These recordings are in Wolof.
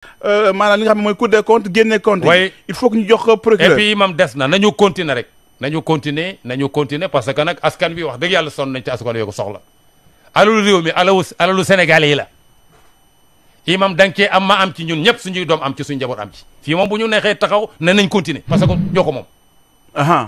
maanaam li nga xam ne mooy Cour des comptes génne compte yi. il faut que ñu jox ko procureur. et puis imam des na nañu continuer rek. nañu continuer parce que nag askan bi wax dëgg yàlla sonn nañ ci askan wi ko soxla. alalu réew mi alalu Sénégalais yi la. imam da nga cee am ma am ci ñun ñëpp suñuy doom am ci suñu njaboot am ci. fii moom bu ñu neexee taxaw ne nañ continuer parce que ñoo ko moom.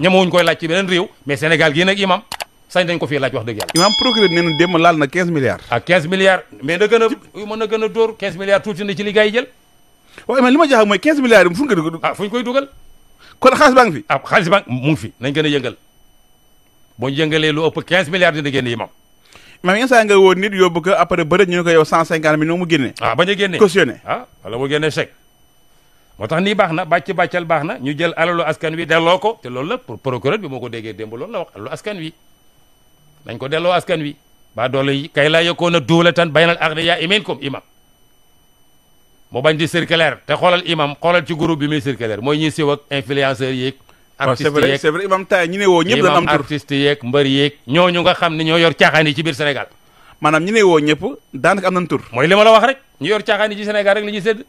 ñemewuñ koy laaj ci beneen réew. mais Sénégal gii nag imam sañ dañ ko fii laaj wax dëgg yàlla. imam procureur nee na démb laal na 15 milliards. ah 15 milliards mais na gën a mën na gën a dóor 15 milliards tuuti na ci li gars yi jël. waaw mais li ma jaaxal mooy 15 milliards yi fu ñu koy dugal. ah fu ñu koy dugal. kon xaalis baa ngi fi. ah xaalis baa mu ngi fi nañ gën a yëngal boo yëngalee lu ëpp 15 milliards dina génn imam. mais yenn saa nga woo nit yóbbu ko après bëri ñu ne ko yow 150 millions mu génne. ah bañ a génne cautionné. ah wala mu génne chèque. moo tax nii baax na bàccal baax na ñu jël alalu askan wi delloo ko te loolu la pour procureur bi moo ko déggee démb loolu la wax alalu askan wi nañ ko delloo askan wi ba doole yi kay laa yokkoon a duulatan baynal aghniyaa minkum imam mu bañ di circulaire te xoolal imam xoolal ci groupe bi muy circulaire mooy ñuy siw ak influenceurs yeeg artistes yeeg c'est vrai imam tay ñi ne woo ñëpp dañ am tur artistes yeeg mbër yeeg ñooñu nga xam ne ñoo yor caaxaan yi ci biir Sénégal maanaam ñi ne woo ñëpp daanaka am nañ tur mooy li ma la wax rek ñu yor caaxaan yi ci Sénégal rek la ñuy sédd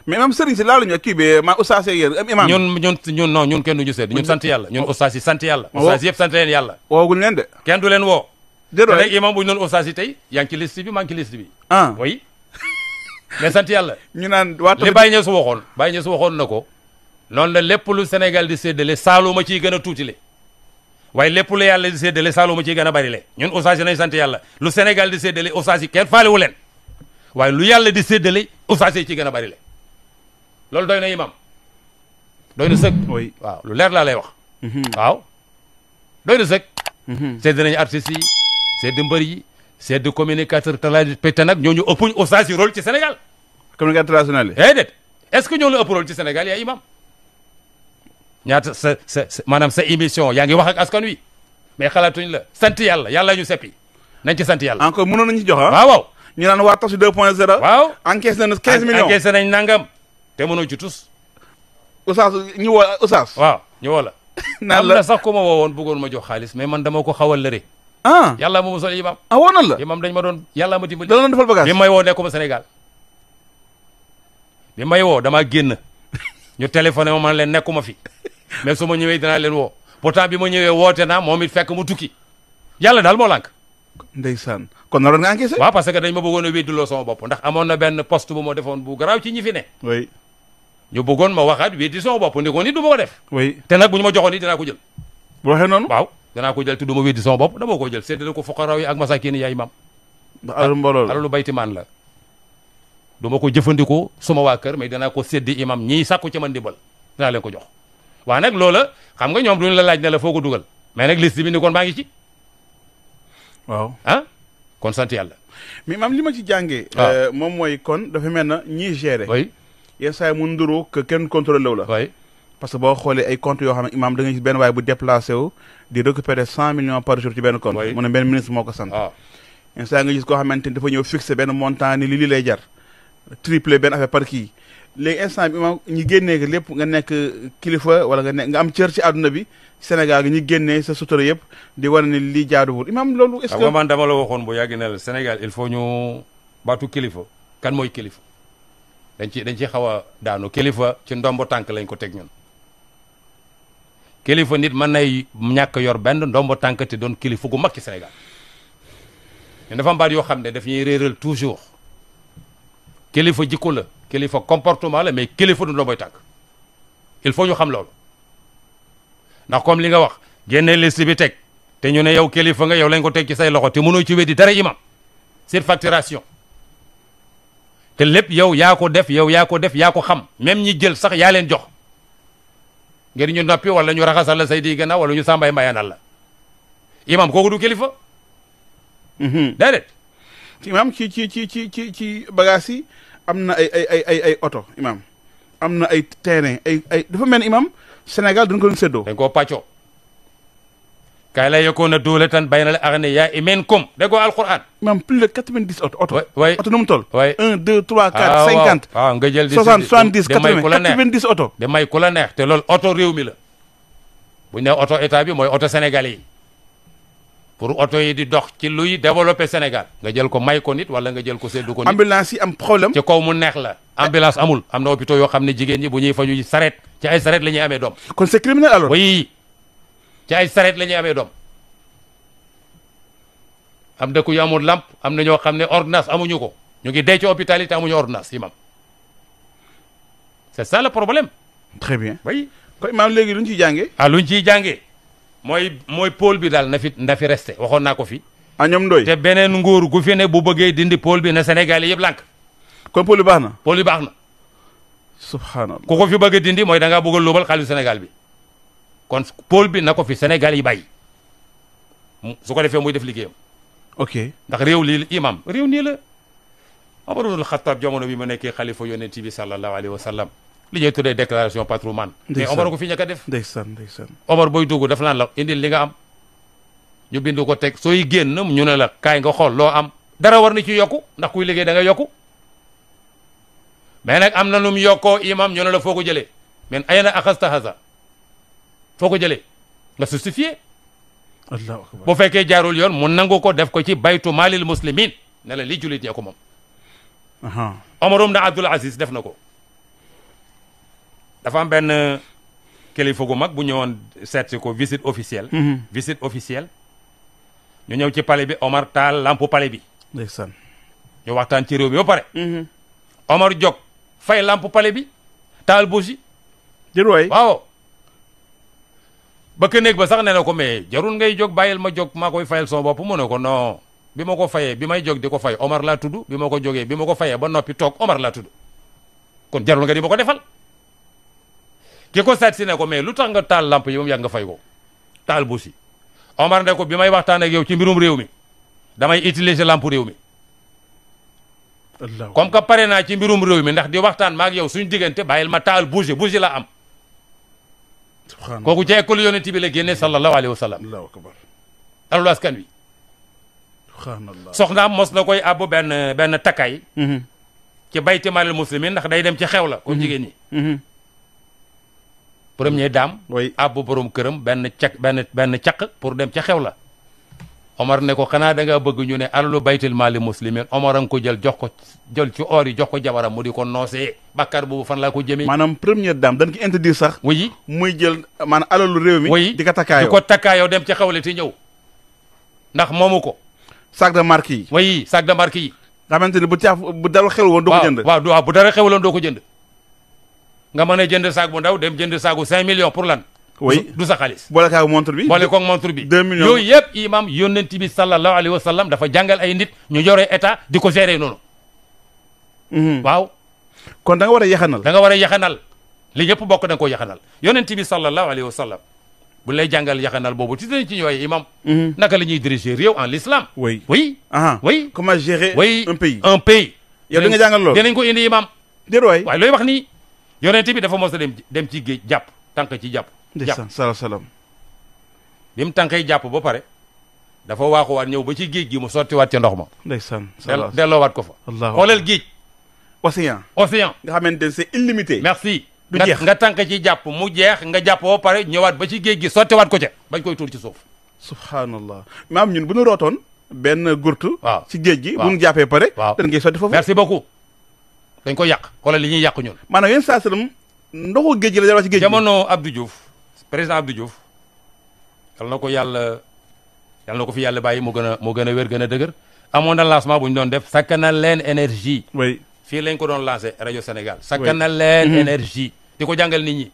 mais imam sëriñ si laaluñu kii bi maa oustaz yéen imam ñun kenn duñu sédd ñun sant yàlla ñun oustaz yi sant yàlla oustaz yëpp sant leen yàlla wooguñ leen de kenn du leen woo déedéet te nag imam bu ñu doon oustaz yi tey yaa ngi ci liste bi maa ngi ci liste bi oui mais sant yàlla ñu naan waa li Baye Niass waxoon na ko noonu la lépp lu Sénégal di séddale Saaluma ciy gën a tuutile waaye lépp lu yàlla di séddale Saaluma ciy gën a bari le ñun oustaz yi nañ sant yàlla lu Sénégal di séddale oustaz yi kenn faalewu leen waaye lu yàlla di séddale oustaz yi ciy gën a bari le loolu doy na imam doy na sëg waaw lu leer laa lay wax waaw doy na sëg sédd nañu artistes yi sédd mbër yi sédd communicateur te nag ñooñu ëppuñ oustaz yi rôle ci Sénégal communicateur traditionnel yi déedéet est-ce que ñoo la ëpp rôle ci Sénégal yaa imam ñaata sa maanaam sa émission yaa ngi wax ak askan wi mais xalaatuñ la sant yàlla yàlla ñu seppi nañ ci sant yàlla encore mënoon nañu ci jox waaw ñu naan waa Tafsir 2.0 waaw encaisse nañ 15 millions encaisse nañ nangam te mënoo ci tus oustaz ñu woo oustaz waaw ñu woo la naan am na sax ku ma woowoon bëggoon ma jox xaalis mais man dama ko xawal lëre yàlla ma musal imam woonan la imam dañ ma doon yàlla ma dimbali da la doon defal bagage bi may woo nekkuma Sénégal bi may woo damaa génn ñu téléphoné ma man leen nekkuma fi mais su ma ñëwee dinaa leen woo pourtant bi ma ñëwee woote naa moom it fekk mu tukki yàlla daal moo lànk ndeysaan kon naroon nga encaissé waaw parce que dañ ma bëggoon a weddiloo sama bopp ndax amoon na benn poste bu ma defoon bu garaaw ci ñi fi ne oui ñu bëggoon ma waxaat weddi sama bopp ndi ko ni du ma ko def oui te nag bu ñu ma joxoon ni dinaa ko jël bu waxee noonu waaw danaa ko jël te du ma weddi sama bopp dama ko jël séddale ko fuqaraaw yi ak masakin yaay imam ndax alalu mbooloo la alalu baytimaan la du ma ko jëfandikoo suma waa kër mais danaa ko séddi imam ñiy sàkku ci man dimbal dinaa leen ko jox waaye nag loola xam nga ñoom duñu la laaj ne la foo ko dugal mais nag liste bi ni kon maa ngi ci waaw kon sant yàlla mais imam li ma ci jàngee moom mooy kon dafa mel na ñiy gérer oui yenn saa yi mu nduru que kenn contrôlé wu la oui parce que boo xoolee ay comptes yoo xam ne imam da nga gis benn waaye bu déplacé wu di récupérer 100 millions par jour ci benn compte mu ne benn ministre moo ko sant yenn saa nga gis koo xamante ni dafa ñëw fixé benn montant ni lii lay jar triplé benn affaire par kii léegi instant bi imam ñi génnee que lépp nga nekk kilifa wala nga am cër ci àdduna bi Sénégal gi ñi génnee sa sutura yëpp di wane ni lii jaaduwul imam loolu est-ce que man dama la waxoon bu yàgg ne la Sénégal il faut ñu baatu kilifa kan mooy kilifa dañ ci xaw a daanu kilifa ci ndombo tànk lañ ko teg ñun kilifa nit mën nay ñàkk yor benn ndombo tànk te doon kilifa gu mag ci Sénégal ñun dafa am baat yoo xam ne daf ñuy réeral toujours kilifa jikko la kilifa comportement la mais kilifa du ndomboy tànk il faut ñu xam loolu ndax comme li nga wax génne liste bi teg te ñu ne yow kilifa nga yow lañ ko teg ci say loxo te mënoo ci weddi dara imam surfacturation te lépp yow yaa ko def yaa ko xam même ñi jël sax yaa leen jox ngir ñu noppi wala ñu raxasal la say di gannaaw wala ñu sàmbay mbayanal la imam kooku du kilifa déedéet imam ci bagages yi am na ay oto imam am na ay terrain ay dafa mel ni imam Sénégal dañ ko doon séddoo dañ koo pàccoo kaay la yokkoon a doole tan baynal aghniyaa minkum déggoo alquran imam plus de 90 oto way oto nu mu toll 1 2 3 4 50 waaw nga jël 60 70 80 90 oto de may ku la neex te loolu oto réew mi la bu ñu nee oto état bi mooy oto sénégalais yi pour oto yi di dox ci luy développer Sénégal nga jël ko may ko nit wala nga jël ko séddu ko nit. ambulance yi am problème. ci kaw mu neex la. ambulance amul am na hôpitaux yoo xam ne jigéen ñi bu ñuy faju saret ci ay saret la ñuy amee doom. kon c'est criminel alors. oui ci ay saret la ñuy amee doom. am dëkk yu amul lamp am na ñoo xam ne ordonnance amuñu ko ñu ngi dee ci hôpital yi te amuñu ordonnance imam c'est ça le problème. très bien. oui. kon imaam léegi lu ñu ciy jàngee. luñ ciy jàngee mooy pôle bi daal na fi resté waxoon naa ko fi. ñoom ndoy te beneen nguur gu fi ne bu bëggee dindi pôle bi na Sénégal yëpp lànk. kon pôle bi baax na. pôle bi baax na. subhanallah. ku ko fi bëgg a dindi mooy da ngaa bëgg a luubal xaalisu Sénégal bi kon pôle bi na ko fi Sénégal yi bàyyi su ko defee muy def liggéeyam. ok ndax réew lii imam réew nii la. Omar ibn Khattab jamono bi ma nekkee xalifa yonent bi sallallahu alayhi wa sallam li ñuy tuddee déclaration patrimoine. mais Omar ko fi ñàkk a def. ndeysaan ndeysaan. Omar booy dugg daf naan la indil li nga am ñu bind ko teg sooy génn ñu ne la kaay nga xool loo am dara war na ci yokku ndax kuy liggéey da nga yokku mais nag am na nu mu yokkoo imam ñu ne la foo ko jëlee men ay na axasta haza foo ko jëlee nga justifié. allahu akbar. bu fekkee jaarul yoon mu nangu ko def ko ci baytu maalil muslimin ne la li jullit ñee ko moom. Omar ibn Abdul Aziz def na ko. dafa am benn kilifa gu mag bu ñëwoon seet si ko visite officielle. visite officielle. ñu ñëw ci palais bi Omar taal lampu palais bi. ndeysaan. ñu waxtaan ci réew mi ba pare. Omar jóg fay lampu palais bi taal bougie. jërëwaay waaw. ba ka néeg ba sax nee na ko mais jarul ngay jóg bàyyil ma jóg maa koy fayal sama bopp mu ne ko non bi ma ko fayee bi may jóg di ko fay Omar laa tudd bi ma ko jógee bi ma ko fayee ba noppi toog Omar laa tudd kon jarul nga di ma ko defal. ki ko seet si ne ko mais lu tax nga taal lamp yi moom yàgg nga fay ko taal bu si Omar ne ko bi may waxtaan ak yow ci mbirum réew mi damay utiliser lamp réew mi comme que pare naa ci mbirum réew mi ndax di waxtaan maak yow suñ diggante bàyyil ma taal bougie la am kooku ci école yonent bi la génne sallallahu alayhi wa sallam allahu akbar. alalu askan wi soxnaam mos na koy abbu benn takkaay ci bayti maalil muslimin ndax day dem ci xew la comme jigéen ñi premier dame abbu borom këram benn caq pour dem ca xew la Omar ne ko xanaa da nga bëgg ñu ne alalu baytil maalil muslimin Omar a nga ko jël ci or yi jox ko jabaram mu di ko noosee bàkkaar boobu fan laa ko jëmee maanaam première dame dañ ko interdire sax oui muy jël maanaam alalu réew mi oui di ko takkaayoo dem ci xew la te ñëw ndax moomu ko sac de marque yi oui sac de marque yi nga xamante ni bu dara xew woon doo ko jënd waaw bu dara xew woon doo ko jënd nga mën a jënd saag bu ndaw dem jënd saagu 5 millions pour lan oui du sa xaalis boole kaag montre bi 2 millions yooyu yëpp imam yonent bi sallallahu alayhi wa sallam dafa jàngal ay nit ñu yore état di ko gérer noonu waaw kon da nga war a yaxanal li ñëpp bokk da nga ko yaxanal yonent bi sallallahu alayhi wa sallam bu lay jàngal yaxanal boobu ti dañ ci ñëwee imam naka la ñuy diriger réew en l'islam oui comment gérer un pays yow di nga jàngal loolu dinañ ko indi imam déet waay waaye looy wax nii yonent bi dafa mos a dem ci géej jàpp tànk ci jàpp ndeysaan salaam bi mu tànkay jàpp ba pare dafa waaxuwaat ñëw ba ci géej gi mu sottiwaat ca ndox ma ndeysaan delloowaat ko fa xoolal géej océan nga xamante ne c'est illimité merci nga tànk ci jàpp mu jeex nga jàpp ba pare ñëwaat ba ci géej gi sottiwaat ko ca bañ koy tuur ci suuf subhanallah maam ñun bu ñu rootoon benn gurtu waaw ci géej gi bu ñu jàppee pare dañ ngay sotti foofu merci beaucoup dañ ko yàq xoolal li ñuy yàq ñun maanaam yéen saa sallam ndoxu géej gi la jar ci géej gi jamono Abdou Diouf président Abdou Diouf yal na ko fi yàlla bàyyi mu gën a wér gën a dëgër amoon na lancement bu ñu doon def sakkanal leen énergie oui fii lañ ko doon lancé rajo Sénégal sakkanal leen énergie di ko jàngal nit ñi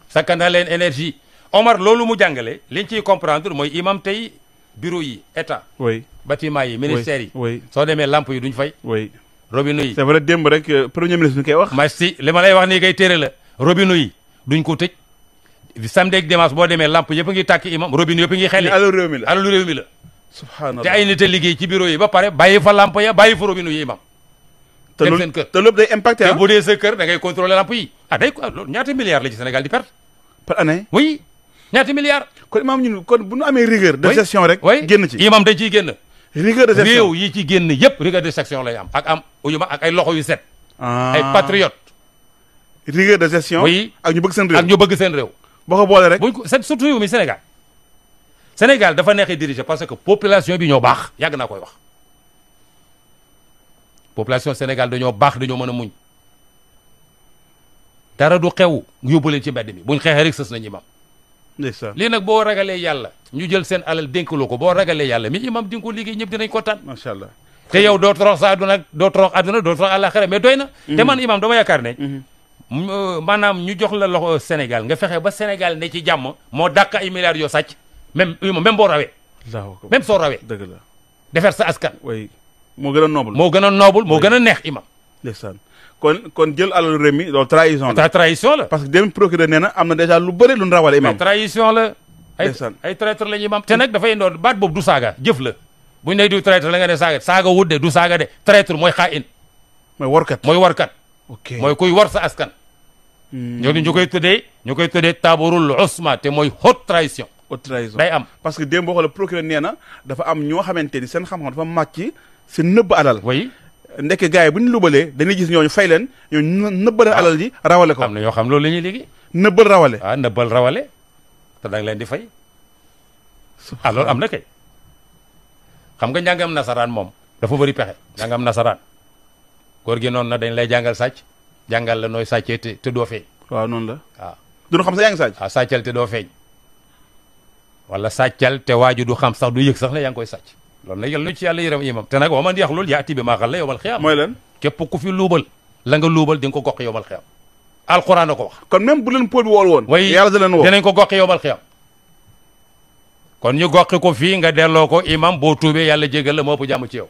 sakkanal leen énergie Omar loolu mu jàngale liñ ciy comprendre mooy imam tey bureau yi état bâtiment yi ministères yi soo demee lamp yi duñ fay robinet yi c'est vrai démb rek premier ministre bi koy wax merci li ma lay wax nii kay téere la robinet yi duñ ko tëj samedi ak dimanche boo demee lamp yëpp ngi tàkk imam robinet yëpp ngi xelli alalu réew mi la alalu réew mi la subhanallah te ay nit a liggéey ci bureau yi ba pare bàyyi fa lamp ya bàyyi fa robinet yi imam dem seen kër te loolu day impacté te bu dee sa kër da ngay contrôler lamp yi day loolu ñaata milliards la ci Sénégal di perte par année oui ñaata milliards kon imam ñun kon bu ñu amee rigueur de gestion rek génn ci imam dañ ciy génn rigueur de gestion réew yi ci génn yëpp rigueur de gestion lay am ak ay loxo yu set ay patriote rigueur de gestion oui ak ñu bëgg seen réew réew boo ko boole rek buñ ko surtout réew mi Sénégal Sénégal dafa neexee diriger parce que population bi ñoo baax yàgg naa koy wax population Sénégal dañoo baax dañoo mën a muñ dara du xew yóbbu leen ci mbedd mi buñ xeexee rek sës nañ imam ndeysaan lii nag boo ragalee yàlla ñu jël seen alal dénkaloo ko boo ragalee yàlla mi imam di nga ko liggéey ñëpp dinañ kontaan macha allah. te yow doo torox sa àdduna doo torox àdduna doo torox àllaaxira mais doy na te man imam dama yaakaar ne maanaam ñu jox la loxo Sénégal nga fexe ba Sénégal ne ci jàmm moo dàq ay milliards yoo sàcc même boo rawee même soo rawee dëgg la defar sa askan way moo gën a noble moo gën a noble moo gën a neex imam ndeysaan kon jël alalu réew mi loolu trahison la trahison la parce que dem procureur nee na am na déjà lu bëri lu ñu rawale imam trahison la ay traître la ñu imam te nag dafay ndoon baat boobu du saaga jëf la buñu ne du traître la nga ne saaga wut de du saaga de traître mooy xaa in mooy warkat ok mooy kuy war sa askan ñooñu ñu koy tuddee tabarul usma te mooy haute trahison day am parce que démb boo xoolee procureur nee na dafa am ñoo xamante ni seen xam-xam dafa màcc si nëbb alal oui ndekk gars yi bu ñu lubalee dañuy gis ñooñu fay leen ñooñu nëbbal alal ji rawale ko am na ñoo xam loolu la ñuy liggéey nëbbal rawale nëbbal rawale te da nga leen di fay loolu am na kay xam nga njàngam nasaraan moom dafa bëri pexe njàngam nasaraan góor gi noonu na dañ lay jàngal sàcc jàngal la nooy sàccee te doo feeñ waaw noonu la waaw du xam sax yaa ngi sàcc waaw sàccal te doo feeñ wala sàccal te waaju du xam sax du yëg sax ne yaa ngi koy sàcc loolu nag yal na ci yàlla yërëm imam te nag wa man yaxlul yaati bi maa xalla yowmal xiyaam mooy lan képp ku fi luubal la nga luubal di nga ko gox yowmal xiyaam alquran a ko wax kon même bu leen pôl bi wool woon way yàlla da leen woo dinañ ko goxi yowmal xiyaam kon ñu goxi ko fii nga delloo ko imam boo tuubee yàlla jégal la moo ëpp jàmm ci yow